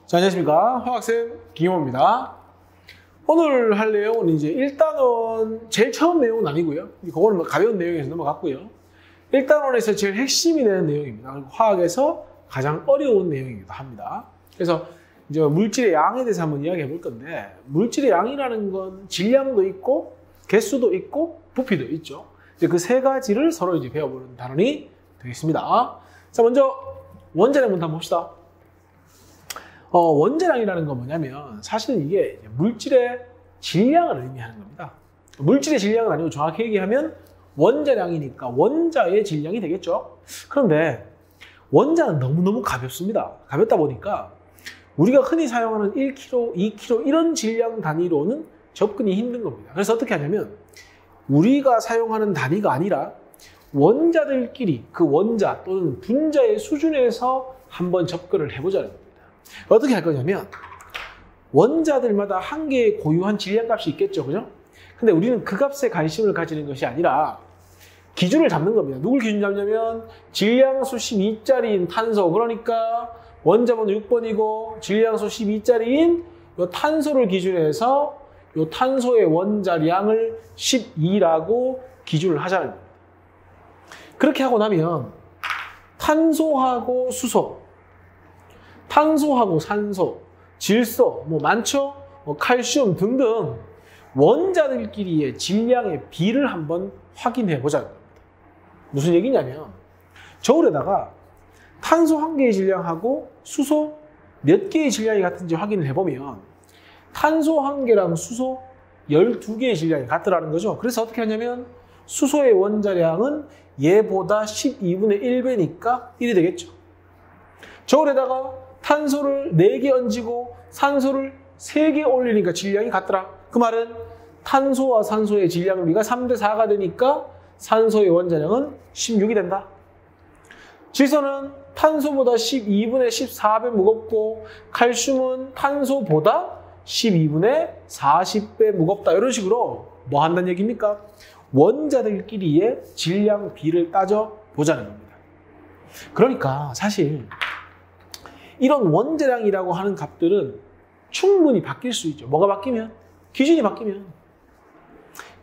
자, 안녕하십니까. 화학쌤 김용호입니다. 오늘 할 내용은 이제 일단은 제일 처음 내용은 아니고요. 그거는 가벼운 내용에서 넘어갔고요. 일단원에서 제일 핵심이 되는 내용입니다. 그리고 화학에서 가장 어려운 내용이기도 합니다. 그래서 이제 물질의 양에 대해서 한번 이야기해 볼 건데, 물질의 양이라는 건 질량도 있고 개수도 있고 부피도 있죠. 이제 그 세 가지를 서로 이제 배워보는 단원이 되겠습니다. 자, 먼저 원자량부터 한번 봅시다. 원자량이라는 건 뭐냐면 사실은 이게 물질의 질량을 의미하는 겁니다. 물질의 질량은 아니고 정확히 얘기하면 원자량이니까 원자의 질량이 되겠죠. 그런데 원자는 너무너무 가볍습니다. 가볍다 보니까 우리가 흔히 사용하는 1kg, 2kg 이런 질량 단위로는 접근이 힘든 겁니다. 그래서 어떻게 하냐면 우리가 사용하는 단위가 아니라 원자들끼리 그 원자 또는 분자의 수준에서 한번 접근을 해보자는 겁니다. 어떻게 할 거냐면 원자들마다 한 개의 고유한 질량값이 있겠죠, 그죠? 근데 우리는 그 값에 관심을 가지는 것이 아니라 기준을 잡는 겁니다. 누굴 기준 잡냐면 질량수 12짜리인 탄소, 그러니까 원자번호 6번이고 질량수 12짜리인 이 탄소를 기준해서 이 탄소의 원자량을 12라고 기준을 하자는 겁니다. 그렇게 하고 나면 탄소하고 수소, 탄소하고 산소, 질소, 뭐 많죠? 칼슘 등등 원자들끼리의 질량의 비를 한번 확인해 보자는 겁니다. 무슨 얘기냐면 저울에다가 탄소 한 개의 질량하고 수소 몇 개의 질량이 같은지 확인을 해보면 탄소 한 개랑 수소 12개의 질량이 같더라는 거죠. 그래서 어떻게 하냐면 수소의 원자량은 얘보다 12분의 1배니까 1이 되겠죠. 저울에다가 탄소를 4개 얹고 산소를 3개 올리니까 질량이 같더라. 그 말은 탄소와 산소의 질량비가 3대 4가 되니까 산소의 원자량은 16이 된다. 질소는 탄소보다 12분의 14배 무겁고 칼슘은 탄소보다 12분의 40배 무겁다. 이런 식으로 뭐 한다는 얘기입니까? 원자들끼리의 질량비를 따져보자는 겁니다. 그러니까 사실 이런 원자량이라고 하는 값들은 충분히 바뀔 수 있죠. 뭐가 바뀌면? 기준이 바뀌면.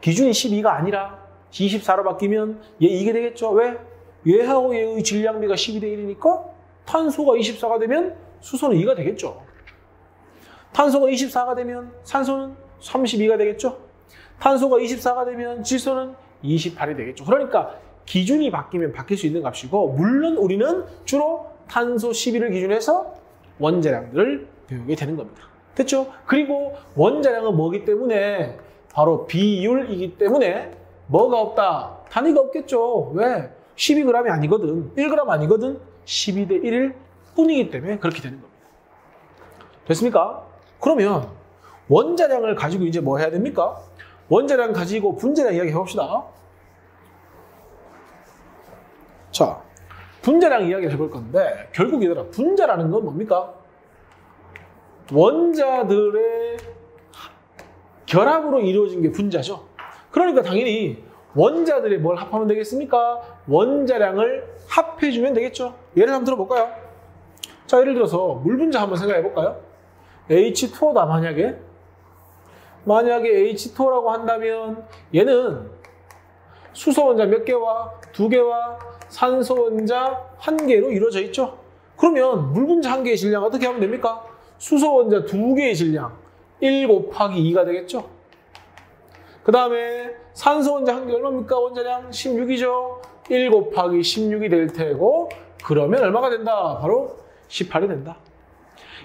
기준이 12가 아니라 24로 바뀌면 얘 이게 되겠죠. 왜? 얘하고 얘의 질량비가 12대 1이니까 탄소가 24가 되면 수소는 2가 되겠죠. 탄소가 24가 되면 산소는 32가 되겠죠. 탄소가 24가 되면 질소는 28이 되겠죠. 그러니까 기준이 바뀌면 바뀔 수 있는 값이고, 물론 우리는 주로 탄소 12를 기준해서 원자량들을 배우게 되는 겁니다. 됐죠? 그리고 원자량은 뭐기 때문에? 바로 비율이기 때문에 뭐가 없다? 단위가 없겠죠. 왜? 12g이 아니거든. 1g 아니거든. 12대 1일 뿐이기 때문에 그렇게 되는 겁니다. 됐습니까? 그러면 원자량을 가지고 이제 뭐 해야 됩니까? 원자량 가지고 분자량 이야기 해봅시다. 자, 분자량 이야기를 해볼 건데, 결국 얘들아, 분자라는 건 뭡니까? 원자들의 결합으로 이루어진 게 분자죠. 그러니까 당연히 원자들이 뭘 합하면 되겠습니까? 원자량을 합해주면 되겠죠. 예를 한번 들어볼까요? 자, 예를 들어서 물 분자 한번 생각해 볼까요? H2O다, 만약에 H2O라고 한다면 얘는 수소 원자 몇 개와 2개와 산소 원자 1개로 이루어져 있죠. 그러면 물 분자 1개의 질량 어떻게 하면 됩니까? 수소 원자 2개의 질량 1 곱하기 2가 되겠죠. 그 다음에 산소 원자 1개 얼마입니까? 원자량 16이죠. 1 곱하기 16이 될 테고, 그러면 얼마가 된다? 바로 18이 된다.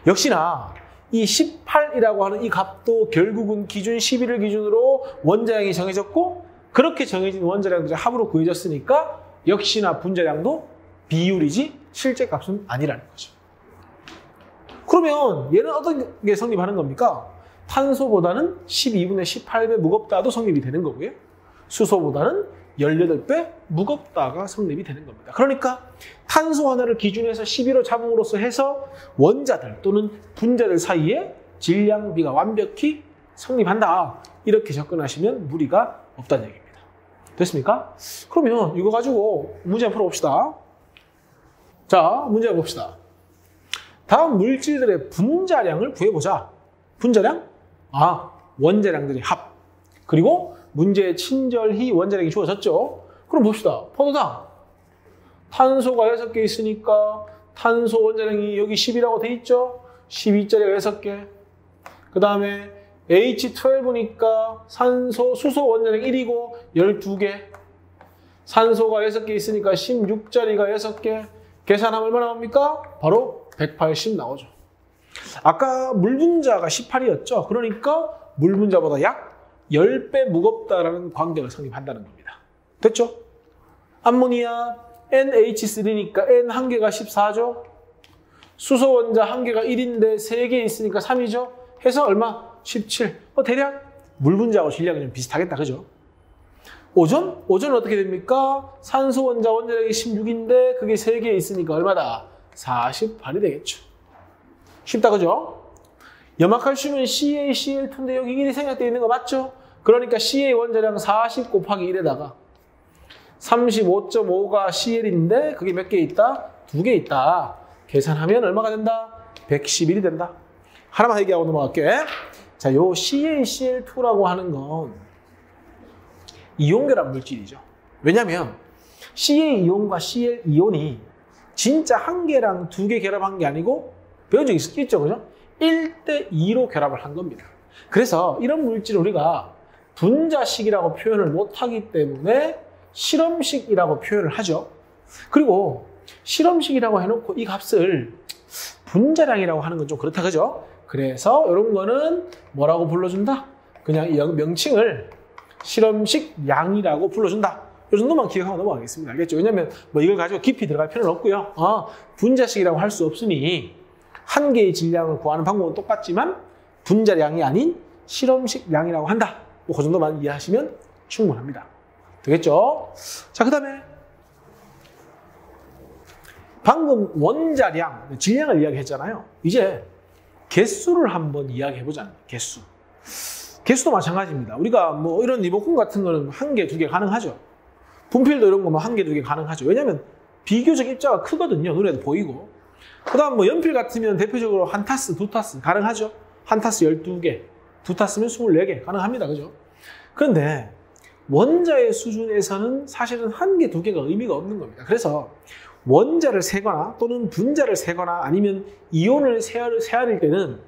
역시나 이 18이라고 하는 이 값도 결국은 기준 12를 기준으로 원자량이 정해졌고, 그렇게 정해진 원자량들의 합으로 구해졌으니까 역시나 분자량도 비율이지 실제 값은 아니라는 거죠. 그러면 얘는 어떤 게 성립하는 겁니까? 탄소보다는 12분의 18배 무겁다도 성립이 되는 거고요. 수소보다는 18배 무겁다가 성립이 되는 겁니다. 그러니까 탄소 하나를 기준해서 12로 잡음으로써 해서 원자들 또는 분자들 사이에 질량비가 완벽히 성립한다. 이렇게 접근하시면 무리가 없다는 얘기입니다. 됐습니까? 그러면 이거 가지고 문제 한번 풀어봅시다. 자, 문제 한번 봅시다. 다음 물질들의 분자량을 구해보자. 분자량? 원자량들의 합. 그리고 문제에 친절히 원자량이 주어졌죠. 그럼 봅시다. 포도당. 탄소가 6개 있으니까 탄소 원자량이 여기 10이라고 돼 있죠. 12짜리가 6개. 그 다음에 H12니까 수소 원자량 1이고 12개. 산소가 6개 있으니까 16짜리가 6개. 계산하면 얼마나 나옵니까? 바로 180 나오죠. 아까 물 분자가 18이었죠. 그러니까 물 분자보다 약 10배 무겁다라는 광대를 성립한다는 겁니다. 됐죠? 암모니아 NH3니까 N 한 개가 14죠. 수소 원자 한 개가 1인데 3개 있으니까 3이죠. 해서 얼마? 17. 대략 물 분자하고 질량이 좀 비슷하겠다. 그죠? 오존? 오존은 어떻게 됩니까? 산소 원자 원자량이 16인데 그게 3개 있으니까 얼마다? 48이 되겠죠. 쉽다. 그죠? 염화칼슘은 CaCl2인데 여기 1이 생략되어 있는 거 맞죠? 그러니까 Ca 원자량 40 곱하기 1에다가 35.5가 Cl인데 그게 몇 개 있다? 2개 있다. 계산하면 얼마가 된다? 111이 된다. 하나만 얘기하고 넘어갈게. 자, 요 CaCl2라고 하는 건 이온결합 물질이죠. 왜냐면 Ca 이온과 Cl 이온이 진짜 한 개랑 2개 결합한 게 아니고 배운 적 있죠, 그죠? 1대2로 결합을 한 겁니다. 그래서 이런 물질을 우리가 분자식이라고 표현을 못하기 때문에 실험식이라고 표현을 하죠. 그리고 실험식이라고 해놓고 이 값을 분자량이라고 하는 건 좀 그렇다, 그죠? 그래서 이런 거는 뭐라고 불러준다? 그냥 이 명칭을 실험식 양이라고 불러준다. 이 정도만 기억하고 넘어가겠습니다. 알겠죠? 왜냐면 뭐 이걸 가지고 깊이 들어갈 필요는 없고요. 분자식이라고 할 수 없으니 한 개의 질량을 구하는 방법은 똑같지만 분자량이 아닌 실험식 양이라고 한다. 뭐 그 정도만 이해하시면 충분합니다. 되겠죠? 자, 그 다음에 방금 원자량, 질량을 이야기했잖아요. 이제 개수를 한번 이야기해보자. 개수도 마찬가지입니다. 우리가 뭐 이런 리모컨 같은 거는 1개, 2개 가능하죠. 분필도 이런 거 뭐 1개, 2개 가능하죠. 왜냐면 비교적 입자가 크거든요. 눈에도 보이고. 그 다음 뭐 연필 같으면 대표적으로 1타스, 2타스 가능하죠. 1타스 12개, 2타스면 24개 가능합니다. 그죠? 그런데 원자의 수준에서는 사실은 1개, 2개가 의미가 없는 겁니다. 그래서 원자를 세거나 또는 분자를 세거나 아니면 이온을 세야 될 때는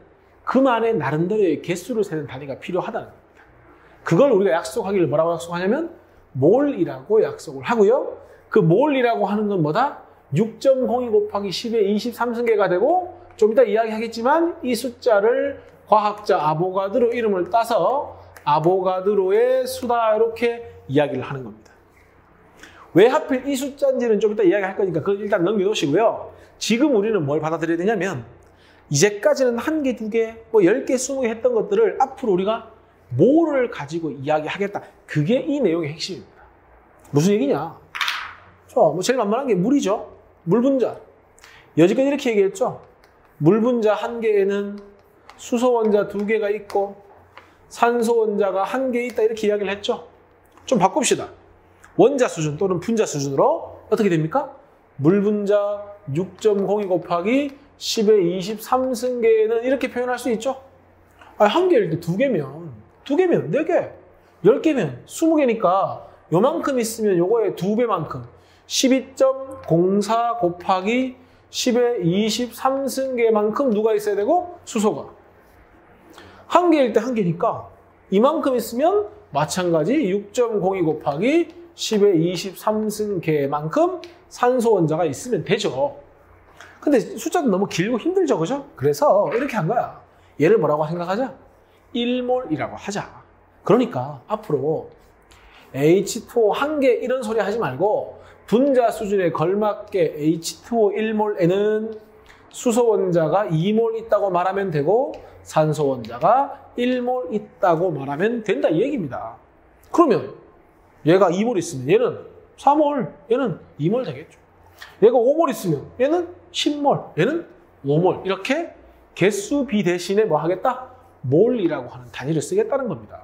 그만의 나름대로의 개수를 세는 단위가 필요하다는 겁니다. 그걸 우리가 약속하기를 뭐라고 약속하냐면 몰이라고 약속을 하고요. 그 몰이라고 하는 건 뭐다? 6.02 곱하기 10의 23승계가 되고 좀 이따 이야기하겠지만 이 숫자를 과학자 아보가드로 이름을 따서 아보가드로의 수다 이렇게 이야기를 하는 겁니다. 왜 하필 이 숫자인지는 좀 이따 이야기할 거니까 그걸 일단 넘겨놓으시고요. 지금 우리는 뭘 받아들여야 되냐면 이제까지는 1개, 2개, 뭐 10개, 20개 했던 것들을 앞으로 우리가 몰을 가지고 이야기하겠다. 그게 이 내용의 핵심입니다. 무슨 얘기냐? 뭐 제일 만만한 게 물이죠. 물 분자. 여지껏 이렇게 얘기했죠. 물 분자 1개에는 수소 원자 2개가 있고 산소 원자가 1개 있다 이렇게 이야기를 했죠. 좀 바꿉시다. 원자 수준 또는 분자 수준으로 어떻게 됩니까? 물 분자 6.02 곱하기 10의 23승계는 이렇게 표현할 수 있죠. 1개일 때 2개면 4개, 10개면 20개니까 요만큼 있으면 요거의 2배만큼 12.04 곱하기 10의 23승계만큼 누가 있어야 되고? 수소가. 1개일 때 1개니까 이만큼 있으면 마찬가지 6.02 곱하기 10의 23승계만큼 산소 원자가 있으면 되죠. 근데 숫자도 너무 길고 힘들죠, 그죠? 그래서 이렇게 한 거야. 얘를 뭐라고 생각하자? 1몰이라고 하자. 그러니까 앞으로 H2O 1개 이런 소리 하지 말고 분자 수준에 걸맞게 H2O 1몰에는 수소 원자가 2몰 있다고 말하면 되고 산소 원자가 1몰 있다고 말하면 된다 이 얘기입니다. 그러면 얘가 2몰 있으면 얘는 4몰, 얘는 2몰 되겠죠. 얘가 5몰 있으면 얘는 10몰, 얘는 5몰 이렇게 개수비 대신에 뭐 하겠다? 몰이라고 하는 단위를 쓰겠다는 겁니다.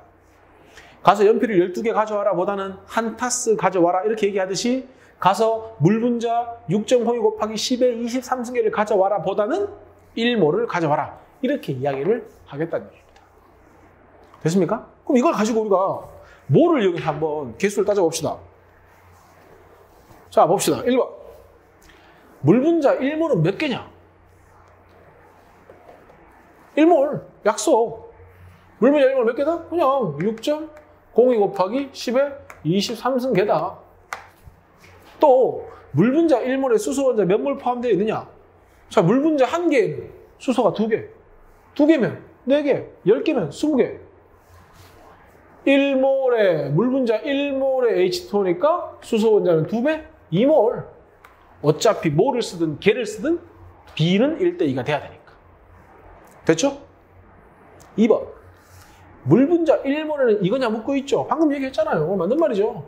가서 연필을 12개 가져와라 보다는 1타스 가져와라 이렇게 얘기하듯이 가서 물 분자 6.02 곱하기 10의 23승계를 가져와라 보다는 1몰을 가져와라. 이렇게 이야기를 하겠다는 얘기입니다. 됐습니까? 그럼 이걸 가지고 우리가 뭐를 이용해서 한번 개수를 따져봅시다. 자, 봅시다. 1번. 물 분자 1몰은 몇 개냐? 1몰. 약속. 물 분자 1몰 몇 개다? 그냥 6.02 곱하기 10의 23승계다. 또 물 분자 1몰에 수소 원자 몇 몰 포함되어 있느냐? 자, 물 분자 1개에는 수소가 2개. 2개면 4개. 10개면 20개. 1몰에 물 분자 1몰에 H2O니까 수소 원자는 2배? 2몰. 어차피 몰을 쓰든 개를 쓰든 B는 1대2가 돼야 되니까. 됐죠? 2번. 물 분자 1몰에는 이거냐 묻고 있죠. 방금 얘기했잖아요. 맞는 말이죠.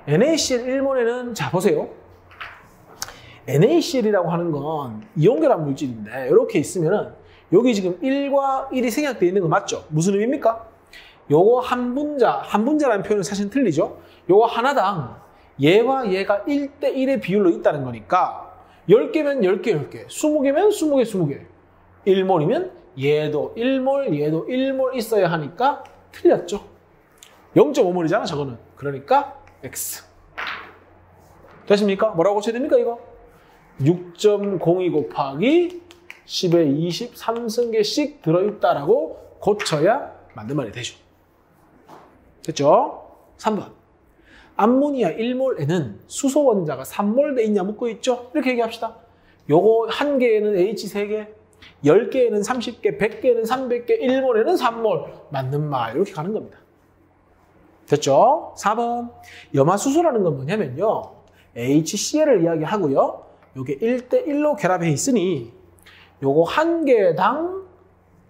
NaCl 1몰에는 자 보세요. NaCl이라고 하는 건 이온결합 물질인데 이렇게 있으면은 여기 지금 1과 1이 생략되어 있는 거 맞죠? 무슨 의미입니까? 요거 한 분자라는 표현은 사실 틀리죠? 요거 하나당 얘와 얘가 1대1의 비율로 있다는 거니까 10개면 10개, 10개, 20개면 20개, 20개. 1몰이면 얘도 1몰, 얘도 1몰 있어야 하니까 틀렸죠? 0.5몰이잖아, 저거는. 그러니까 X. 됐습니까? 뭐라고 고쳐야 됩니까, 이거? 6.02 곱하기 10의 23승계씩 들어있다라고 고쳐야 맞는 말이 되죠. 됐죠? 3번. 암모니아 1몰에는 수소 원자가 3몰 돼 있냐 묻고 있죠? 이렇게 얘기합시다. 요거 한 개에는 H 3개, 10개에는 30개, 100개에는 300개, 1몰에는 3몰. 맞는 말. 이렇게 가는 겁니다. 됐죠? 4번. 염화수소라는 건 뭐냐면요. HCl을 이야기하고요. 요게 1대1로 결합해 있으니 요거 한 개당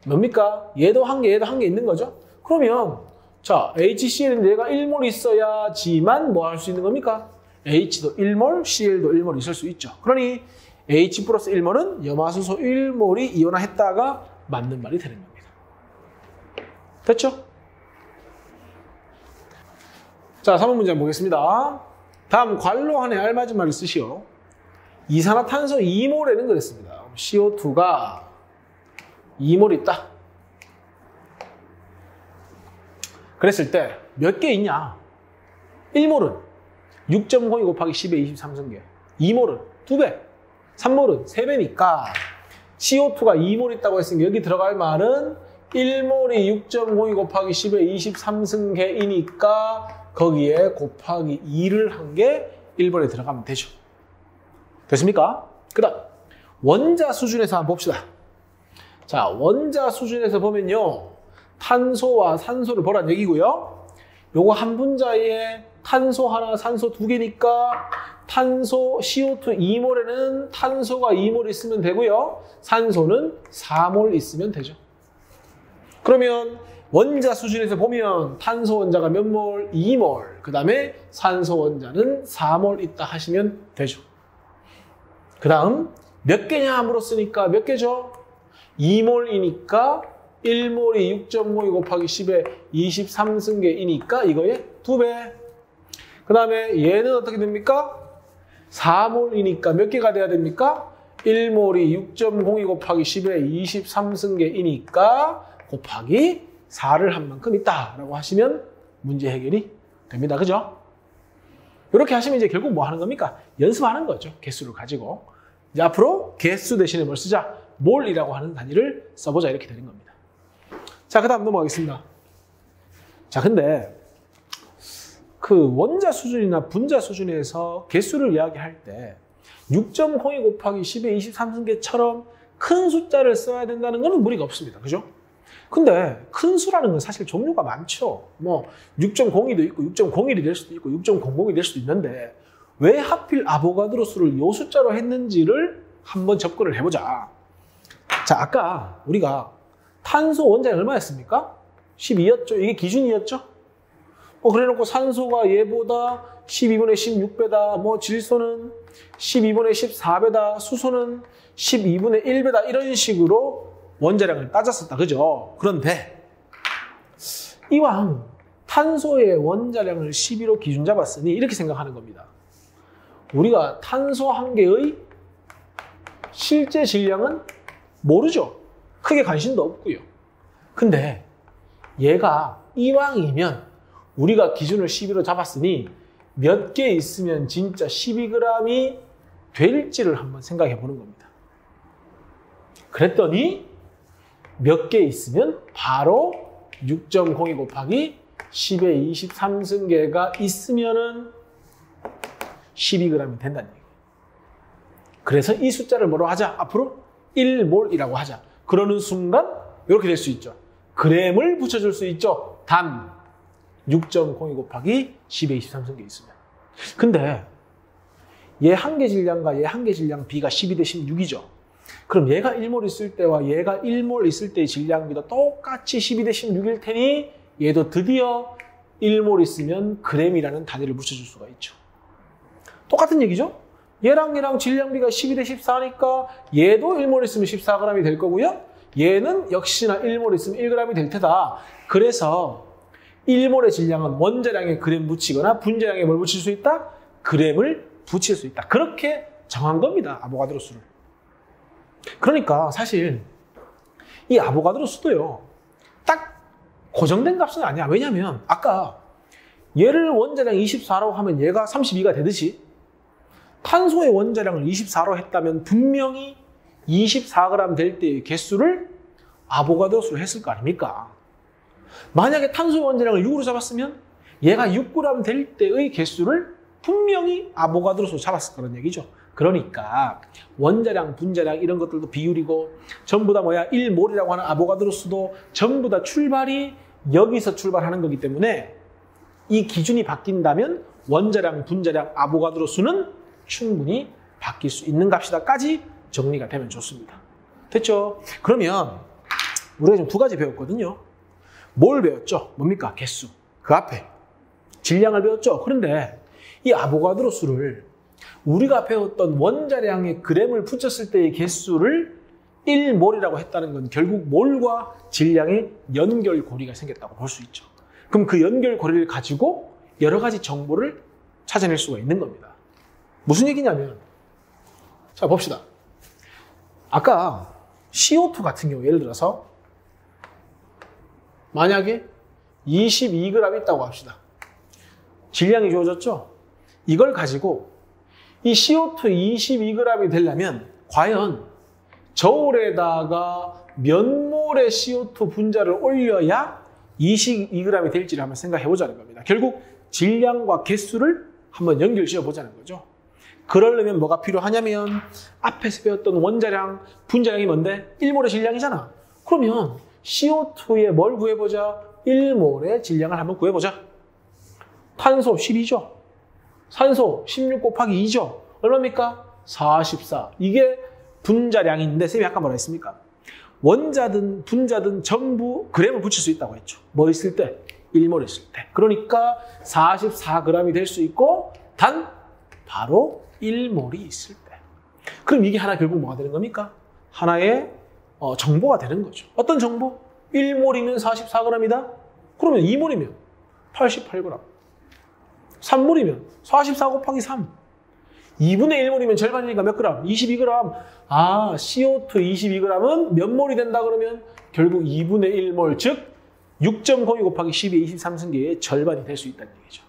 뭡니까? 얘도 한 개, 얘도 한 개 있는 거죠? 그러면 자, HCl은 얘가 1몰 있어야지만 뭐 할 수 있는 겁니까? H도 1몰, Cl도 1몰 있을 수 있죠. 그러니 H 플러스 1몰은 염화수소 1몰이 이온화했다가 맞는 말이 되는 겁니다. 됐죠? 자, 3번 문제 보겠습니다. 다음 관로안에 알맞은 말을 쓰시오. 이산화탄소 2몰에는 그랬습니다. CO2가 2몰 있다. 그랬을 때 몇 개 있냐? 1몰은 6.02 곱하기 10의 23승계. 2몰은 2배. 3몰은 3배니까 CO2가 2몰 있다고 했으니까 여기 들어갈 말은 1몰이 6.02 곱하기 10의 23승계이니까 거기에 곱하기 2를 한 게 1번에 들어가면 되죠. 됐습니까? 그 다음 원자 수준에서 한번 봅시다. 자, 원자 수준에서 보면요. 탄소와 산소를 보란 얘기고요. 요거 한 분자에 탄소 하나, 산소 2개니까 탄소 CO2 2몰에는 탄소가 2몰 있으면 되고요. 산소는 4몰 있으면 되죠. 그러면 원자 수준에서 보면 탄소 원자가 몇 몰? 2몰. 그 다음에 산소 원자는 4몰 있다 하시면 되죠. 그 다음 몇 개냐 물었으니까 몇 개죠? 2몰이니까 1몰이 6.02 곱하기 10의 23승계이니까 이거의 2배. 그 다음에 얘는 어떻게 됩니까? 4몰이니까 몇 개가 돼야 됩니까? 1몰이 6.02 곱하기 10의 23승계이니까 곱하기 4를 한 만큼 있다라고 하시면 문제 해결이 됩니다. 그죠? 이렇게 하시면 이제 결국 뭐 하는 겁니까? 연습하는 거죠. 개수를 가지고. 이제 앞으로 개수 대신에 뭘 쓰자? 몰이라고 하는 단위를 써보자 이렇게 되는 겁니다. 자, 그 다음 넘어가겠습니다. 자, 근데 그 원자 수준이나 분자 수준에서 개수를 이야기할 때 6.02 곱하기 10의 23승계처럼 큰 숫자를 써야 된다는 것은 무리가 없습니다. 그죠? 근데 큰 수라는 건 사실 종류가 많죠. 뭐 6.02도 있고 6.01이 될 수도 있고 6.00이 될 수도 있는데 왜 하필 아보가드로 수를 이 숫자로 했는지를 한번 접근을 해보자. 자, 아까 우리가 탄소 원자량이 얼마였습니까? 12였죠. 이게 기준이었죠. 그래놓고 산소가 얘보다 12분의 16배다. 뭐 질소는 12분의 14배다. 수소는 12분의 1배다. 이런 식으로 원자량을 따졌었다. 그죠? 그런데 이왕 탄소의 원자량을 12로 기준 잡았으니 이렇게 생각하는 겁니다. 우리가 탄소 한 개의 실제 질량은 모르죠. 크게 관심도 없고요. 근데 얘가 이왕이면 우리가 기준을 12로 잡았으니 몇 개 있으면 진짜 12g이 될지를 한번 생각해 보는 겁니다. 그랬더니 몇 개 있으면 바로 6.02 곱하기 10의 23승계가 있으면은 12g이 된다는 얘기예요. 그래서 이 숫자를 뭐로 하자? 앞으로 1몰이라고 하자. 그러는 순간 이렇게 될 수 있죠. g을 붙여줄 수 있죠. 단 6.02 곱하기 10의 23승계 있으면. 근데 얘 한 개 질량과 얘 한 개 질량 B가 12 대 16이죠. 그럼 얘가 1몰 있을 때와 얘가 1몰 있을 때의 질량비도 똑같이 12 대 16일 테니 얘도 드디어 1몰 있으면 g이라는 단위를 붙여줄 수가 있죠. 똑같은 얘기죠? 얘랑 질량비가 12 대 14니까 얘도 1몰 있으면 14g이 될 거고요. 얘는 역시나 1몰 있으면 1g이 될 테다. 그래서 1몰의 질량은 원자량에 g 붙이거나 분자량에 뭘 붙일 수 있다? g을 붙일 수 있다. 그렇게 정한 겁니다. 아보가드로 수를. 그러니까 사실 이 아보가드로 수도요. 딱 고정된 값은 아니야. 왜냐면 아까 얘를 원자량 24라고 하면 얘가 32가 되듯이 탄소의 원자량을 24로 했다면 분명히 24g 될 때의 개수를 아보가드로 수로 했을 거 아닙니까? 만약에 탄소의 원자량을 6으로 잡았으면 얘가 6g 될 때의 개수를 분명히 아보가드로 수로 잡았을 거란 얘기죠. 그러니까 원자량, 분자량 이런 것들도 비율이고 전부 다 1몰이라고 하는 아보가드로 수도 전부 다 출발이 여기서 출발하는 거기 때문에 이 기준이 바뀐다면 원자량, 분자량, 아보가드로 수는 충분히 바뀔 수 있는 값이다까지 정리가 되면 좋습니다. 됐죠? 그러면 우리가 지금 두 가지 배웠거든요. 뭘 배웠죠? 뭡니까? 개수. 그 앞에 질량을 배웠죠? 그런데 이 아보가드로 수를 우리가 배웠던 원자량의 g을 붙였을 때의 개수를 1몰이라고 했다는 건 결국 몰과 질량의 연결고리가 생겼다고 볼 수 있죠. 그럼 그 연결고리를 가지고 여러 가지 정보를 찾아낼 수가 있는 겁니다. 무슨 얘기냐면 자 봅시다. 아까 CO2 같은 경우 예를 들어서 만약에 22g 있다고 합시다. 질량이 주어졌죠? 이걸 가지고 이 CO2 22g이 되려면 과연 저울에다가 몇 몰의 CO2 분자를 올려야 22g이 될지를 한번 생각해 보자는 겁니다. 결국 질량과 개수를 한번 연결지어 보자는 거죠. 그러려면 뭐가 필요하냐면 앞에서 배웠던 원자량, 분자량이 뭔데? 1몰의 질량이잖아. 그러면 CO2의 뭘 구해보자? 1몰의 질량을 한번 구해보자. 탄소 12죠. 산소 16 곱하기 2죠. 얼마입니까? 44. 이게 분자량인데 쌤이 아까 뭐라 했습니까? 원자든 분자든 전부 g을 붙일 수 있다고 했죠. 뭐 있을 때? 1몰 있을 때. 그러니까 44g이 될 수 있고 단 바로 1몰이 있을 때. 그럼 이게 하나 결국 뭐가 되는 겁니까? 하나의 정보가 되는 거죠. 어떤 정보? 1몰이면 44g이다? 그러면 2몰이면 88g. 3몰이면 44 곱하기 3. 2분의 1몰이면 절반이니까 몇 그램? 22g. 아, CO2 22g은 몇 몰이 된다 그러면 결국 2분의 1몰, 즉 6.02 곱하기 10의 23승계의 절반이 될 수 있다는 얘기죠.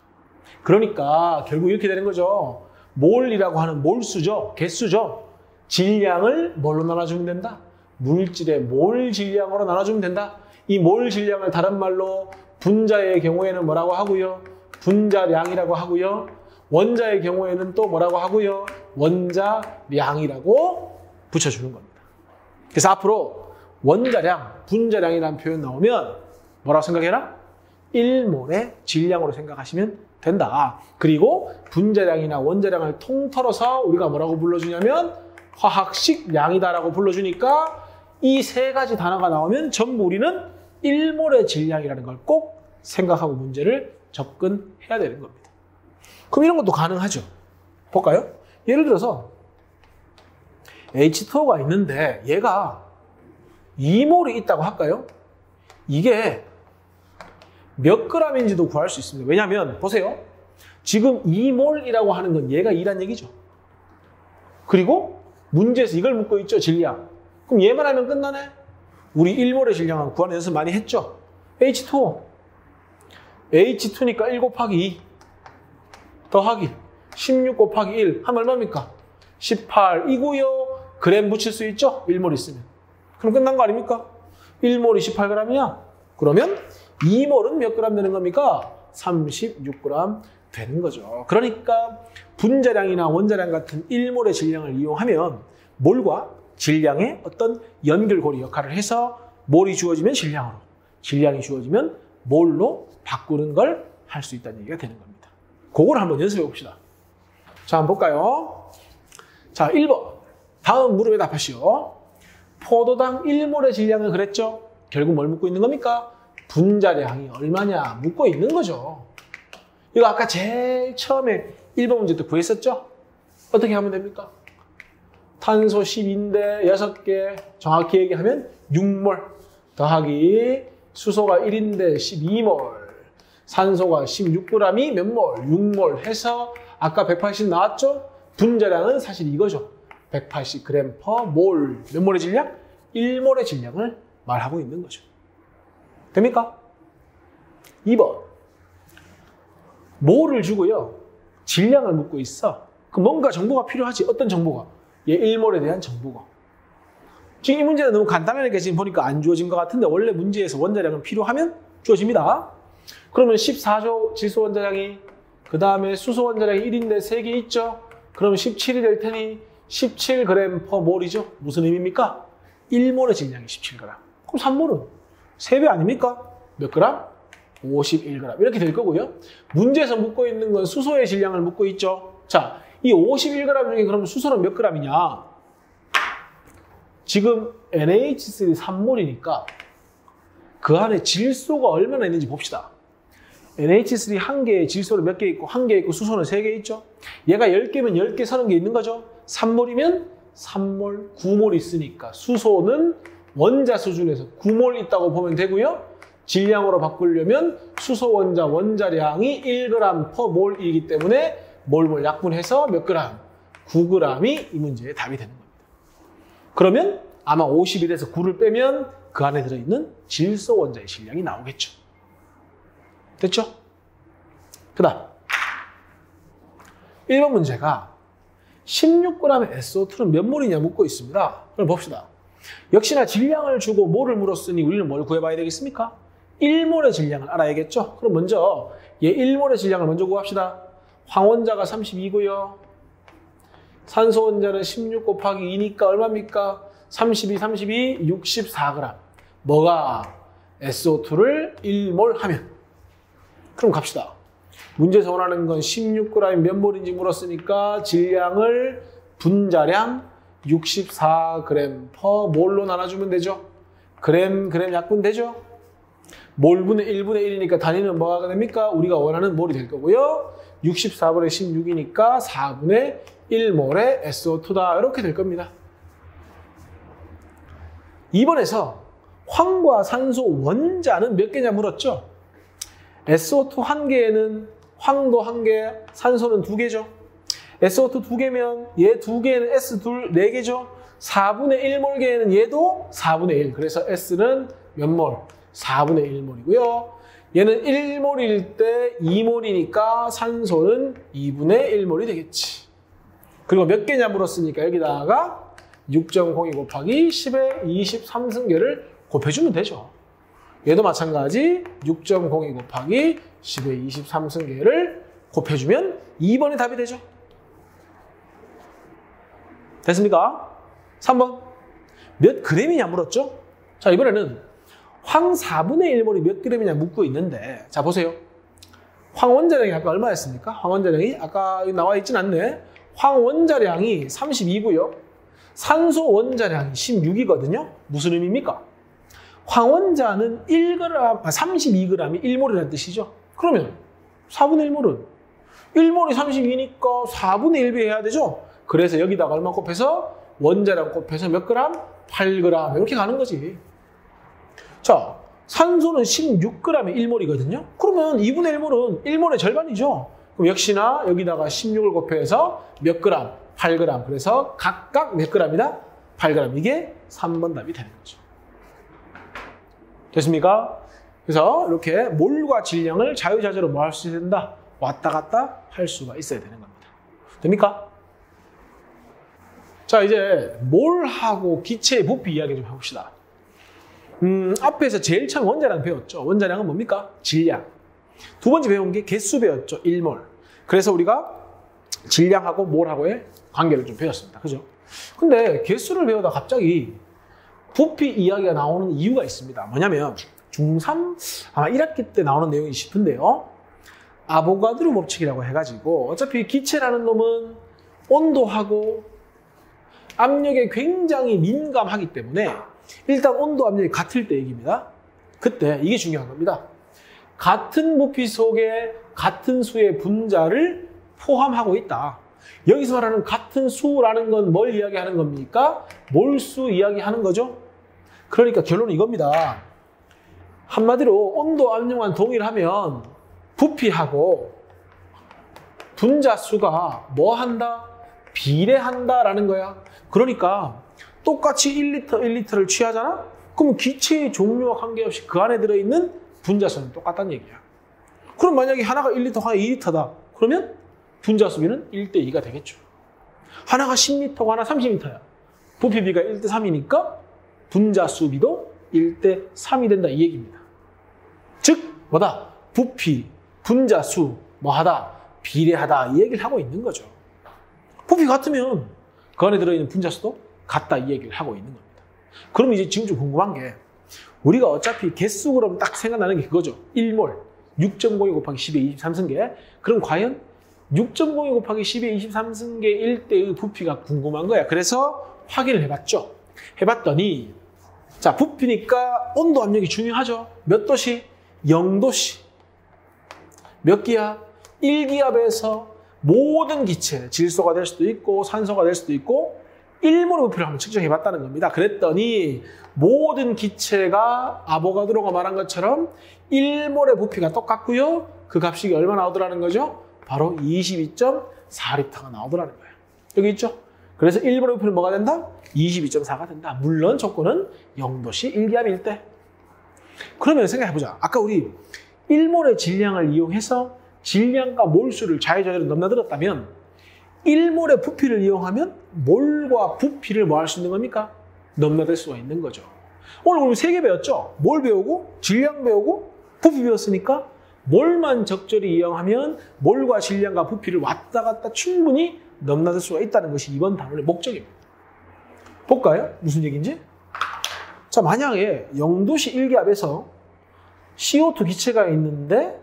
그러니까 결국 이렇게 되는 거죠. 몰이라고 하는 몰수죠. 개수죠. 질량을 뭘로 나눠주면 된다? 물질의 몰 질량으로 나눠주면 된다. 이 몰 질량을 다른 말로 분자의 경우에는 뭐라고 하고요? 분자량이라고 하고요. 원자의 경우에는 또 뭐라고 하고요? 원자량이라고 붙여주는 겁니다. 그래서 앞으로 원자량, 분자량이라는 표현 나오면 뭐라고 생각해라? 1몰의 질량으로 생각하시면 된다. 그리고 분자량이나 원자량을 통틀어서 우리가 뭐라고 불러주냐면 화학식 양이다라고 불러주니까 이 세 가지 단어가 나오면 전부 우리는 1몰의 질량이라는 걸 꼭 생각하고 문제를 접근해야 되는 겁니다. 그럼 이런 것도 가능하죠. 볼까요? 예를 들어서 H2O가 있는데 얘가 2몰이 있다고 할까요? 이게 몇 g인지도 구할 수 있습니다. 왜냐하면 보세요. 지금 2몰이라고 하는 건 얘가 2란 얘기죠. 그리고 문제에서 이걸 묻고 있죠, 질량. 그럼 얘만 하면 끝나네? 우리 1몰의 질량은 구하는 연습 많이 했죠? H2O. H2니까 1 곱하기 2 더하기 16 곱하기 1 하면 얼마입니까? 18이고요. 그램 붙일 수 있죠? 1몰 있으면. 그럼 끝난 거 아닙니까? 1몰이 18g이냐? 그러면 2몰은 몇 그램 되는 겁니까? 36g 되는 거죠. 그러니까 분자량이나 원자량 같은 1몰의 질량을 이용하면 몰과 질량의 어떤 연결고리 역할을 해서 몰이 주어지면 질량으로, 질량이 주어지면 몰로 바꾸는 걸 할 수 있다는 얘기가 되는 겁니다. 그걸 한번 연습해 봅시다. 자, 한번 볼까요? 자, 1번. 다음 물음에 답하시오. 포도당 1몰의 질량을 그랬죠? 결국 뭘 묻고 있는 겁니까? 분자량이 얼마냐 묻고 있는 거죠. 이거 아까 제일 처음에 1번 문제 때 구했었죠? 어떻게 하면 됩니까? 탄소 10인데 6개, 정확히 얘기하면 6몰 더하기 수소가 1인데 12몰, 산소가 16g이 몇 몰? 6몰 해서 아까 180 나왔죠? 분자량은 사실 이거죠. 180g per 몰. 몇 몰의 질량? 1몰의 질량을 말하고 있는 거죠. 됩니까? 2번. 몰을 주고요. 질량을 묻고 있어. 그럼 뭔가 정보가 필요하지. 어떤 정보가? 얘 1몰에 대한 정보가. 지금 이 문제는 너무 간단하게 지금 보니까 안 주어진 것 같은데 원래 문제에서 원자량은 필요하면 주어집니다. 그러면 14조 질소 원자량이, 그 다음에 수소 원자량이 1인데 3개 있죠? 그럼 17이 될 테니 17g per 몰이죠? 무슨 의미입니까? 1몰의 질량이 17g. 그럼 3몰은 3배 아닙니까? 몇 그램? 51g. 이렇게 될 거고요. 문제에서 묻고 있는 건 수소의 질량을 묻고 있죠. 자, 이 51g 중에 그럼 수소는 몇 g이냐? 지금 NH3 3몰이니까 그 안에 질소가 얼마나 있는지 봅시다. NH3 한 개에 질소는 몇 개 있고 한 개 있고 수소는 3개 있죠. 얘가 10개면 10개 서는 게 있는 거죠. 3몰이면 3몰, 9몰 있으니까 수소는 원자 수준에서 9몰 있다고 보면 되고요. 질량으로 바꾸려면 수소 원자 원자량이 1g per 몰이기 때문에 몰 약분해서 몇 그램? 9g이 이 문제의 답이 되는 겁니다. 그러면 아마 51에서 9를 빼면 그 안에 들어있는 질소 원자의 질량이 나오겠죠. 됐죠? 그 다음 1번 문제가 16g의 SO2는 몇 몰이냐 묻고 있습니다. 그럼 봅시다. 역시나 질량을 주고 몰을 물었으니 우리는 뭘 구해봐야 되겠습니까? 1몰의 질량을 알아야겠죠? 그럼 먼저 얘 1몰의 질량을 먼저 구합시다. 황원자가 32고요. 산소 원자는 16 곱하기 2니까 얼마입니까? 32, 64g. 뭐가? SO2를 1몰 하면. 그럼 갑시다. 문제에서 원하는 건 16g이 몇 몰인지 물었으니까 질량을 분자량 64g per 몰로 나눠주면 되죠. 그램 약분 되죠. 몰분의 1분의 1이니까 단위는 뭐가 됩니까? 우리가 원하는 몰이 될 거고요. 64분의 16이니까 4분의 1몰의 SO2다. 이렇게 될 겁니다. 2번에서 황과 산소 원자는 몇 개냐 물었죠? SO2 한 개에는 황도 한 개, 산소는 2개죠. SO2 2개면 얘 2개에는 S2 4개죠. 4분의 1몰 개에는 얘도 4분의 1. 그래서 S는 몇 몰? 4분의 1몰이고요. 얘는 1몰일 때 2몰이니까 산소는 2분의 1몰이 되겠지. 그리고 몇 개냐 물었으니까 여기다가 6.02 곱하기 10의 23승계를 곱해주면 되죠. 얘도 마찬가지 6.02 곱하기 10의 23승계를 곱해주면 2번이 답이 되죠. 됐습니까? 3번. 몇 그램이냐 물었죠? 자, 이번에는 황 4분의 1몰이 몇 그램이냐 묻고 있는데, 자, 보세요. 황 원자량이 아까 얼마였습니까? 황 원자량이 아까 나와 있진 않네. 황 원자량이 32고요. 산소 원자량이 16이거든요. 무슨 의미입니까? 황 원자는 32g이 1몰이라는 뜻이죠. 그러면 4분의 1몰은 1몰이 32니까 4분의 1배 해야 되죠. 그래서 여기다가 얼마 곱해서 원자량 곱해서 몇 그램? 8g 이렇게 가는 거지. 자, 산소는 16g에 1몰이거든요. 그러면 2분의 1몰은 1몰의 절반이죠. 그럼 역시나 여기다가 16을 곱해서 몇 그램? 8g. 그래서 각각 몇 g이다? 8g. 이게 3번 답이 되는 거죠. 됐습니까? 그래서 이렇게 몰과 질량을 자유자재로 뭐 할 수 있어야 된다? 왔다 갔다 할 수가 있어야 되는 겁니다. 됩니까? 자, 이제 몰하고 기체의 부피 이야기 좀 해봅시다. 앞에서 제일 처음 원자량 배웠죠. 원자량은 뭡니까? 질량. 두 번째 배운 게 개수 배웠죠. 1몰. 그래서 우리가 질량하고 몰하고의 관계를 좀 배웠습니다. 그죠? 근데 개수를 배우다 갑자기 부피 이야기가 나오는 이유가 있습니다. 뭐냐면 중3 아마 1학기 때 나오는 내용이 싶은데요. 아보가드로 법칙이라고 해가지고 어차피 기체라는 놈은 온도하고 압력에 굉장히 민감하기 때문에 일단 온도 압력이 같을 때 얘기입니다. 그때 이게 중요한 겁니다. 같은 부피 속에 같은 수의 분자를 포함하고 있다. 여기서 말하는 같은 수라는 건 뭘 이야기하는 겁니까? 몰수 이야기하는 거죠. 그러니까 결론은 이겁니다. 한마디로 온도 압력만 동일하면 부피하고 분자 수가 뭐 한다? 비례한다라는 거야. 그러니까 똑같이 1리터, 1리터를 취하잖아? 그럼 기체의 종류와 관계없이 그 안에 들어있는 분자 수는 똑같다는 얘기야. 그럼 만약에 하나가 1리터, 하나가 2리터다. 그러면 분자 수비는 1대2가 되겠죠. 하나가 10리터고 하나 30리터야. 부피비가 1대3이니까 분자 수비도 1대3이 된다 이 얘기입니다. 즉 뭐다? 부피, 분자 수, 뭐하다? 비례하다 이 얘기를 하고 있는 거죠. 부피 같으면 그 안에 들어있는 분자 수도 같다 이 얘기를 하고 있는 겁니다. 그럼 이제 지금 좀 궁금한 게 우리가 어차피 개수 그럼 딱 생각나는 게 그거죠. 1몰, 6.02 곱하기 10의 23승계. 그럼 과연 6.02 곱하기 10의 23승계 1대의 부피가 궁금한 거야. 그래서 확인을 해봤죠. 해봤더니 자 부피니까 온도 압력이 중요하죠. 몇 도씨? 0도씨. 몇 기압? 1기압에서 모든 기체, 질소가 될 수도 있고 산소가 될 수도 있고 1몰의 부피를 한번 측정해봤다는 겁니다. 그랬더니 모든 기체가 아보가드로가 말한 것처럼 1몰의 부피가 똑같고요. 그 값이 얼마 나오더라는 거죠? 바로 22.4리터가 나오더라는 거예요. 여기 있죠? 그래서 1몰의 부피는 뭐가 된다? 22.4가 된다. 물론 조건은 0도씨 1기압일 때. 그러면 생각해보자. 아까 우리 1몰의 질량을 이용해서 질량과 몰수를 자유자재로 넘나들었다면 1몰의 부피를 이용하면 몰과 부피를 뭐 할 수 있는 겁니까? 넘나들 수가 있는 거죠. 오늘 우리 3개 배웠죠? 몰 배우고 질량 배우고 부피 배웠으니까 몰만 적절히 이용하면 몰과 질량과 부피를 왔다 갔다 충분히 넘나들 수가 있다는 것이 이번 단원의 목적입니다. 볼까요? 무슨 얘기인지? 자, 만약에 0도씨 1기압에서 CO2 기체가 있는데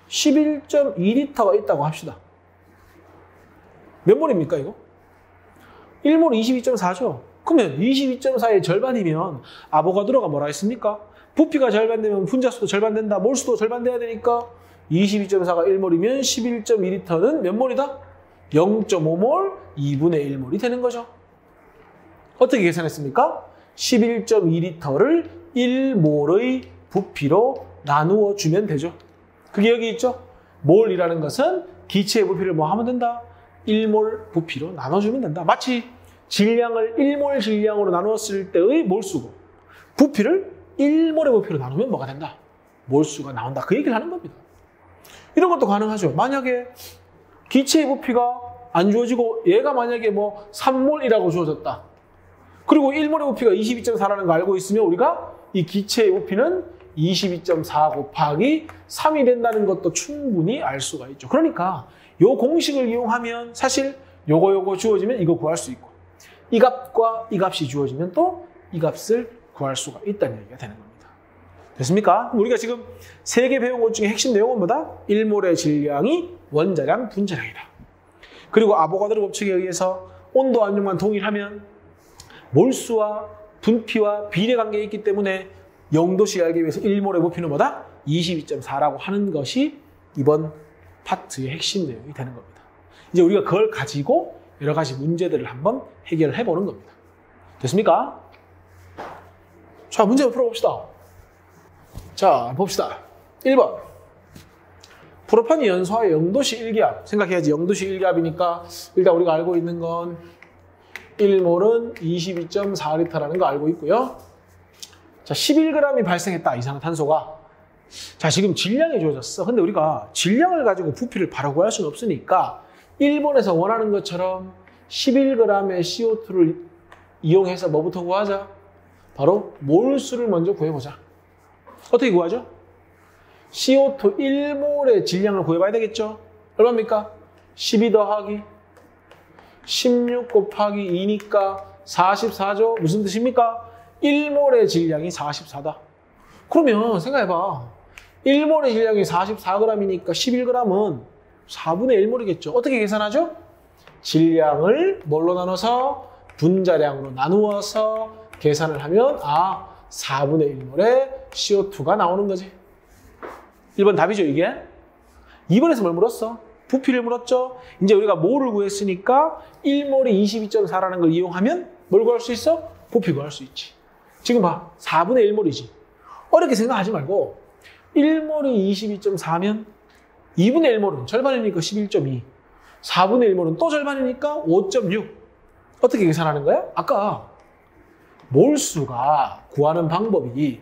11.2리터가 있다고 합시다. 몇 몰입니까 이거? 1몰 22.4죠. 그러면 22.4의 절반이면 아보가드로가 뭐라 했습니까? 부피가 절반 되면 분자수도 절반 된다. 몰수도 절반 돼야 되니까 22.4가 1몰이면 11.2리터는 몇 몰이다? 0.5몰 2분의 1몰이 되는 거죠. 어떻게 계산했습니까? 11.2리터를 1몰의 부피로 나누어 주면 되죠. 그게 여기 있죠? 몰이라는 것은 기체의 부피를 뭐 하면 된다? 1몰 부피로 나눠주면 된다. 마치 질량을 1몰 질량으로 나누었을 때의 몰수고 부피를 1몰의 부피로 나누면 뭐가 된다? 몰수가 나온다. 그 얘기를 하는 겁니다. 이런 것도 가능하죠. 만약에 기체의 부피가 안 주어지고 얘가 만약에 뭐 3몰이라고 주어졌다. 그리고 1몰의 부피가 22.4라는 거 알고 있으면 우리가 이 기체의 부피는 22.4 곱하기 3이 된다는 것도 충분히 알 수가 있죠. 그러니까 요 공식을 이용하면 사실 요거 주어지면 이거 구할 수 있고 이 값과 이 값이 주어지면 또 이 값을 구할 수가 있다는 얘기가 되는 겁니다. 됐습니까? 우리가 지금 3개 배운 것 중에 핵심 내용은 뭐다? 1몰의 질량이 원자량, 분자량이다. 그리고 아보가드로 법칙에 의해서 온도 압력만 동일하면 몰수와 분피와 비례 관계에 있기 때문에 0도씨 알기 위해서 1몰의 부피는 뭐다? 22.4라고 하는 것이 이번 파트의 핵심 내용이 되는 겁니다. 이제 우리가 그걸 가지고 여러 가지 문제들을 한번 해결해 보는 겁니다. 됐습니까? 자, 문제 한번 풀어봅시다. 자, 봅시다. 1번. 프로판이 연소와의 0도씨 1기압 생각해야지. 0도씨 1기압이니까 일단 우리가 알고 있는 건 1몰은 22.4L라는 거 알고 있고요. 자, 11g이 발생했다. 이산화탄소가. 자, 지금 질량이 주어졌어. 근데 우리가 질량을 가지고 부피를 바로 구할 수는 없으니까 1번에서 원하는 것처럼 11g의 CO2를 이용해서 뭐부터 구하자? 바로 몰수를 먼저 구해보자. 어떻게 구하죠? CO2 1몰의 질량을 구해봐야 되겠죠? 얼마입니까? 12 더하기 16 곱하기 2니까 44죠? 무슨 뜻입니까? 1몰의 질량이 44다. 그러면 생각해봐. 1몰의 질량이 44g이니까 11g은 4분의 1몰이겠죠. 어떻게 계산하죠? 질량을 뭘로 나눠서? 분자량으로 나누어서 계산을 하면 4분의 1몰의 CO2가 나오는 거지. 1번 답이죠, 이게? 2번에서 뭘 물었어? 부피를 물었죠? 이제 우리가 몰을 구했으니까 1몰이 22.4라는 걸 이용하면 뭘 구할 수 있어? 부피 구할 수 있지. 지금 봐. 4분의 1몰이지. 어렵게 생각하지 말고 1몰이 22.4면 2분의 1몰은 절반이니까 11.2. 4분의 1몰은 또 절반이니까 5.6. 어떻게 계산하는 거야? 아까 몰수가 구하는 방법이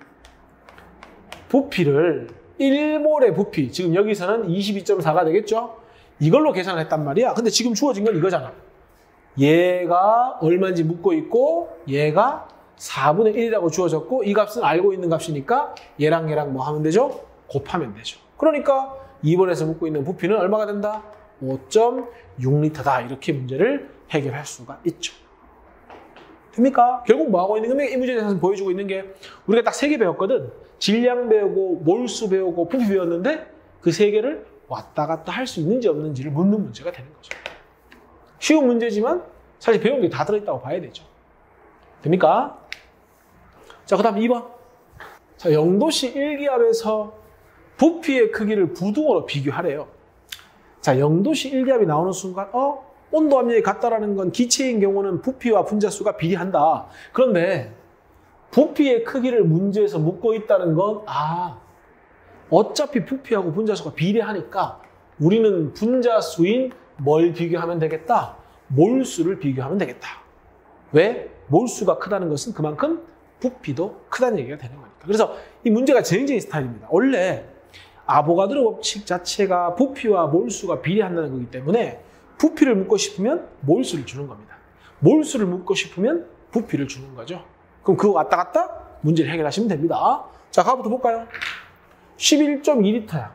부피를 1몰의 부피, 지금 여기서는 22.4가 되겠죠? 이걸로 계산을 했단 말이야. 근데 지금 주어진 건 이거잖아. 얘가 얼마인지 묻고 있고 얘가 4분의 1이라고 주어졌고 이 값은 알고 있는 값이니까 얘랑 뭐 하면 되죠? 곱하면 되죠. 그러니까 2번에서 묻고 있는 부피는 얼마가 된다? 5.6L다. 이렇게 문제를 해결할 수가 있죠. 됩니까? 결국 뭐 하고 있는 게 이 문제에 대해서 보여주고 있는 게 우리가 딱 3개 배웠거든. 질량 배우고 몰수 배우고 부피 배웠는데 그 3개를 왔다 갔다 할 수 있는지 없는지를 묻는 문제가 되는 거죠. 쉬운 문제지만 사실 배운 게 다 들어있다고 봐야 되죠. 됩니까? 자, 그 다음 2번. 자, 0도씨 1기압에서 부피의 크기를 부등호로 비교하래요. 자, 0도씨 1기압이 나오는 순간 온도 압력이 같다라는 건 기체인 경우는 부피와 분자수가 비례한다. 그런데 부피의 크기를 문제에서 묻고 있다는 건 어차피 부피하고 분자수가 비례하니까 우리는 분자수인 뭘 비교하면 되겠다? 몰수를 비교하면 되겠다. 왜? 몰수가 크다는 것은 그만큼 부피도 크다는 얘기가 되는 거니까. 그래서 이 문제가 재행적인 스타일입니다. 원래 아보가드로 법칙 자체가 부피와 몰수가 비례한다는 거기 때문에 부피를 묻고 싶으면 몰수를 주는 겁니다. 몰수를 묻고 싶으면 부피를 주는 거죠. 그럼 그거 왔다 갔다 문제를 해결하시면 됩니다. 자, 가부터 볼까요? 11.2L야.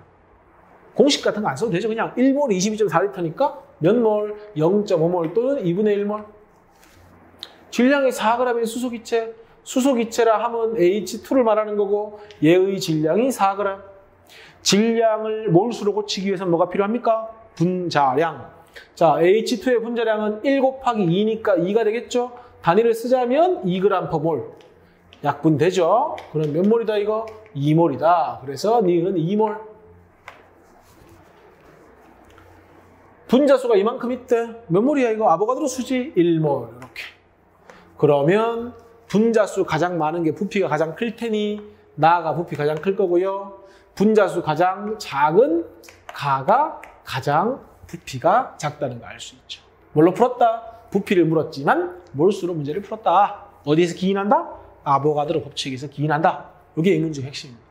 공식 같은 거 안 써도 되죠. 그냥 1몰이 22.4L니까 몇 몰? 0.5몰 또는 2분의 1몰. 질량이 4g의 수소기체. 수소기체라 하면 H2를 말하는 거고 얘의 질량이 4g. 질량을 몰수로 고치기 위해서는 뭐가 필요합니까? 분자량. 자, H2의 분자량은 1 곱하기 2니까 2가 되겠죠? 단위를 쓰자면 2g/몰. 약분되죠? 그럼 몇 몰이다 이거? 2몰이다. 그래서 니은 2몰. 분자수가 이만큼 있대. 몇 몰이야 이거? 아보가드로 수지? 1몰. 이렇게. 그러면 분자수 가장 많은 게 부피가 가장 클 테니 나가 부피 가장 클 거고요. 분자수 가장 작은 가가 가장 부피가 작다는 거 알 수 있죠. 뭘로 풀었다? 부피를 물었지만 몰수로 문제를 풀었다. 어디에서 기인한다? 아보가드로 법칙에서 기인한다. 이게 이 문제의 핵심입니다.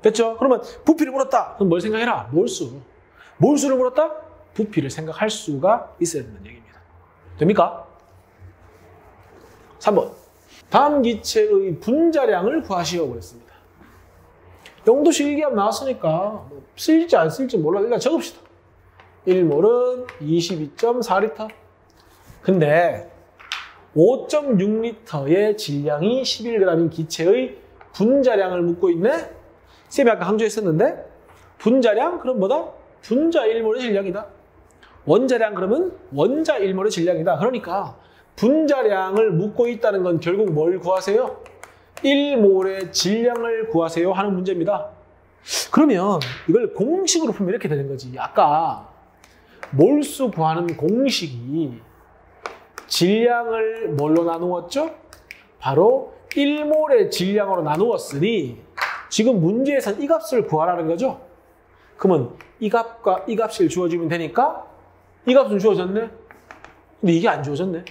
됐죠? 그러면 부피를 물었다. 그럼 뭘 생각해라? 몰수. 몰수를 물었다? 부피를 생각할 수가 있어야 된다는 얘기입니다. 됩니까? 3번. 다음 기체의 분자량을 구하시오 그랬습니다. 0도씨 1기압 나왔으니까 쓸지 안 쓸지 몰라. 일단 적읍시다. 1몰은 22.4L. 근데 5.6L의 질량이 11g인 기체의 분자량을 묻고 있네? 쌤이 아까 강조했었는데 분자량? 그럼 뭐다? 분자 1몰의 질량이다. 원자량 그러면 원자 1몰의 질량이다. 그러니까 분자량을 묻고 있다는 건 결국 뭘 구하세요? 1몰의 질량을 구하세요 하는 문제입니다. 그러면 이걸 공식으로 풀면 이렇게 되는 거지. 아까 몰수 구하는 공식이 질량을 뭘로 나누었죠? 바로 1몰의 질량으로 나누었으니 지금 문제에서는 이 값을 구하라는 거죠. 그러면 이 값과 이 값을 주어주면 되니까 이 값은 주어졌네. 근데 이게 안 주어졌네.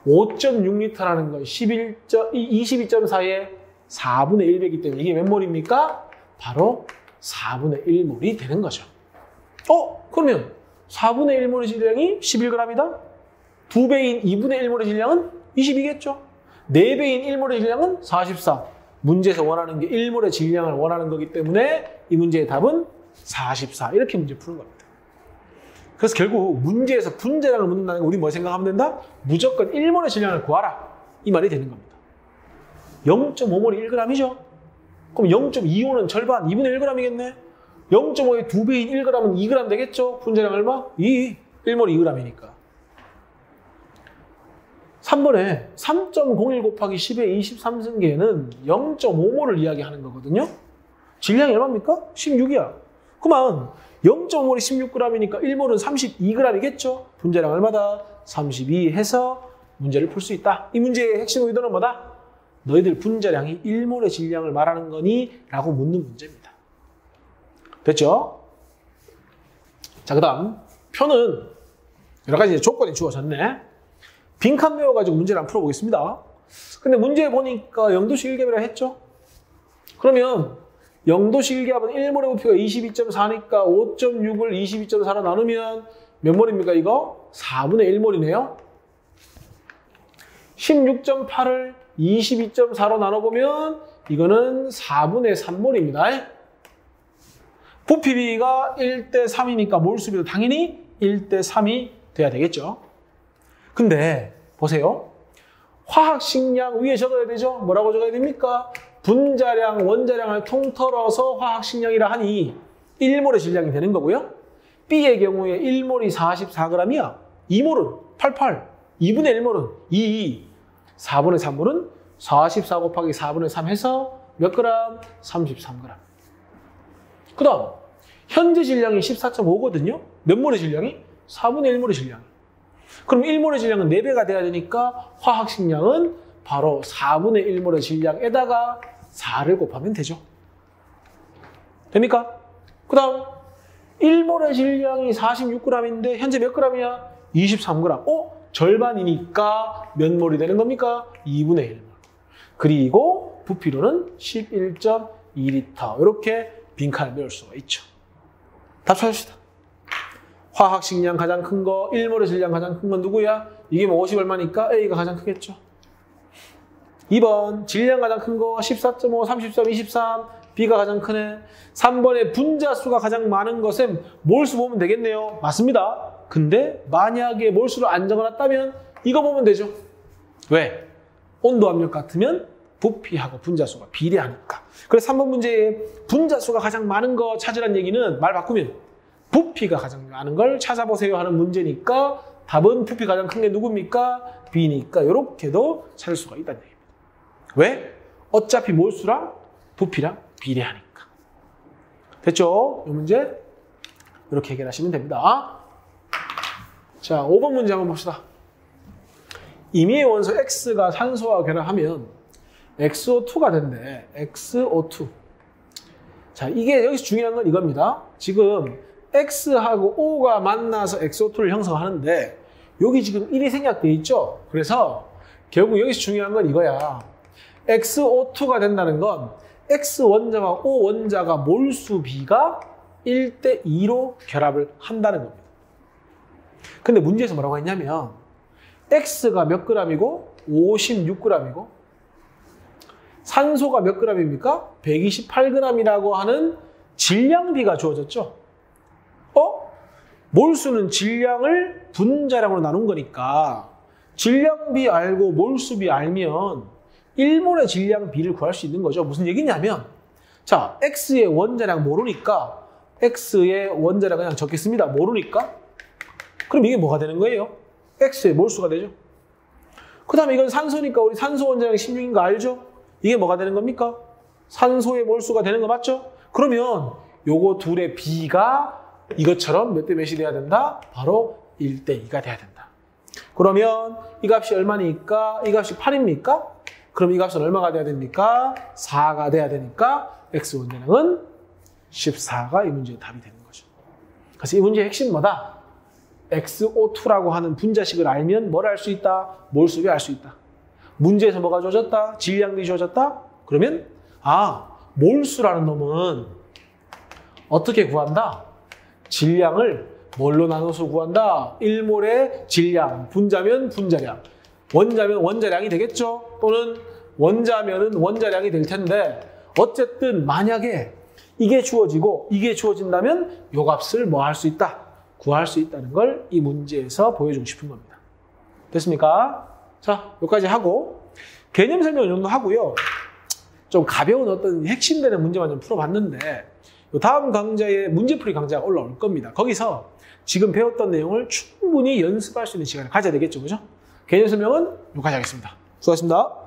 5.6L라는 건 22.4의 4분의 1배이기 때문에 이게 몇 몰입니까? 바로 4분의 1몰이 되는 거죠. 그러면 4분의 1몰의 질량이 11g이다? 2배인 2분의 1몰의 질량은 22겠죠? 4배인 1몰의 질량은 44. 문제에서 원하는 게 1몰의 질량을 원하는 거기 때문에 이 문제의 답은 44. 이렇게 문제 푸는 겁니다. 그래서 결국 문제에서 분자량을 묻는다는 거 우리 뭐 생각하면 된다? 무조건 1몰의 질량을 구하라. 이 말이 되는 겁니다. 0.5몰이 1g이죠? 그럼 0.25는 절반, 2분의 1g이겠네? 0.5의 2배인 1g은 2g 되겠죠? 분자량 얼마? 1몰이 2g이니까. 3번에 3.01 곱하기 10의 23승계는 0.5몰을 이야기하는 거거든요. 질량이 얼마입니까? 16이야. 그만 0.5몰이 16g이니까 1몰은 32g이겠죠? 분자량 얼마다? 32 해서 문제를 풀 수 있다. 이 문제의 핵심 의도는 뭐다? 너희들 분자량이 1몰의 질량을 말하는 거니? 라고 묻는 문제입니다. 됐죠? 자, 그 다음 표는 여러 가지 조건이 주어졌네. 빈칸 메워가지고 문제를 한번 풀어보겠습니다. 근데 문제 보니까 0도씩 1겹이라 했죠? 그러면 0도씩 1겹은 1몰의 부피가 22.4니까 5.6을 22.4로 나누면 몇 몰입니까 이거? 4분의 1몰이네요. 16.8을 22.4로 나눠보면 이거는 4분의 3몰입니다. 부피비가 1대 3이니까 몰수비도 당연히 1대 3이 돼야 되겠죠. 근데 보세요. 화학식량 위에 적어야 되죠. 뭐라고 적어야 됩니까? 분자량, 원자량을 통틀어서 화학식량이라 하니 1몰의 질량이 되는 거고요. B의 경우에 1몰이 44g이야. 2몰은 88, 2분의 1몰은 22, 4분의 3몰은 44 곱하기 4분의 3 해서 몇 그램? 33g. 그 다음 현재 질량이 14.5거든요. 몇 몰의 질량이? 4분의 1몰의 질량. 그럼 1몰의 질량은 4배가 돼야 되니까 화학식량은 바로 4분의 1몰의 질량에다가 4를 곱하면 되죠. 됩니까? 그 다음 1몰의 질량이 46g인데 현재 몇 g이야? 23g. 절반이니까 몇 몰이 되는 겁니까? 2분의 1몰. 그리고 부피로는 11.2L. 이렇게 빈칸을 메울 수가 있죠. 답 찾읍시다. 화학식량 가장 큰 거, 1몰의 질량 가장 큰 건 누구야? 이게 뭐 50 얼마니까 A가 가장 크겠죠. 2번 질량 가장 큰 거 14.5, 33, 23 B가 가장 크네. 3번에 분자수가 가장 많은 것은 몰수 보면 되겠네요. 맞습니다. 근데 만약에 몰수를 안 적어놨다면 이거 보면 되죠. 왜? 온도 압력 같으면 부피하고 분자수가 비례하니까. 그래서 3번 문제에 분자수가 가장 많은 거 찾으란 얘기는 말 바꾸면 부피가 가장 많은 걸 찾아보세요 하는 문제니까 답은 부피 가장 큰 게 누굽니까? B니까 이렇게도 찾을 수가 있다는 얘기입니다. 왜? 어차피 몰수랑 부피랑 비례하니까. 됐죠? 이 문제 이렇게 해결하시면 됩니다. 자, 5번 문제 한번 봅시다. 임의의 원소 X가 산소와 결합하면 XO2가 된대. XO2. 자, 이게 여기서 중요한 건 이겁니다. 지금 X하고 O가 만나서 XO2를 형성하는데 여기 지금 1이 생략돼 있죠? 그래서 결국 여기서 중요한 건 이거야. XO2가 된다는 건 X 원자와 O 원자가 몰수 비가 1대 2로 결합을 한다는 겁니다. 근데 문제에서 뭐라고 했냐면 X가 몇 g이고 56g이고 산소가 몇 g입니까? 128g이라고 하는 질량비가 주어졌죠. 몰수는 질량을 분자량으로 나눈 거니까 질량비 알고 몰수비 알면 1몰의 질량비를 구할 수 있는 거죠. 무슨 얘기냐면 자, X의 원자량 모르니까 X의 원자량 그냥 적겠습니다. 모르니까 그럼 이게 뭐가 되는 거예요? X의 몰수가 되죠. 그 다음에 이건 산소니까 우리 산소 원자량 16인 거 알죠? 이게 뭐가 되는 겁니까? 산소의 몰수가 되는 거 맞죠? 그러면 요거 둘의 비가 이것처럼 몇 대 몇이 돼야 된다? 바로 1대 2가 돼야 된다. 그러면 이 값이 얼마니까? 이 값이 8입니까? 그럼 이 값은 얼마가 돼야 됩니까? 4가 돼야 되니까 X 원자량은 14가 이 문제의 답이 되는 거죠. 그래서 이 문제의 핵심은 뭐다? XO2라고 하는 분자식을 알면 뭘 알 수 있다? 몰수를 알 수 있다. 문제에서 뭐가 주어졌다? 질량들이 주어졌다? 그러면 몰수라는 놈은 어떻게 구한다? 질량을 뭘로 나눠서 구한다? 1몰의 질량, 분자면 분자량, 원자면 원자량이 되겠죠? 또는 원자면은 원자량이 될 텐데 어쨌든 만약에 이게 주어지고 이게 주어진다면 요 값을 뭐 할 수 있다? 구할 수 있다는 걸 이 문제에서 보여주고 싶은 겁니다. 됐습니까? 자, 여기까지 하고 개념 설명 이 정도 하고요. 좀 가벼운 어떤 핵심되는 문제만 좀 풀어봤는데 다음 강좌에 문제풀이 강좌가 올라올 겁니다. 거기서 지금 배웠던 내용을 충분히 연습할 수 있는 시간을 가져야 되겠죠, 그죠? 개념 설명은 여기까지 하겠습니다. 수고하셨습니다.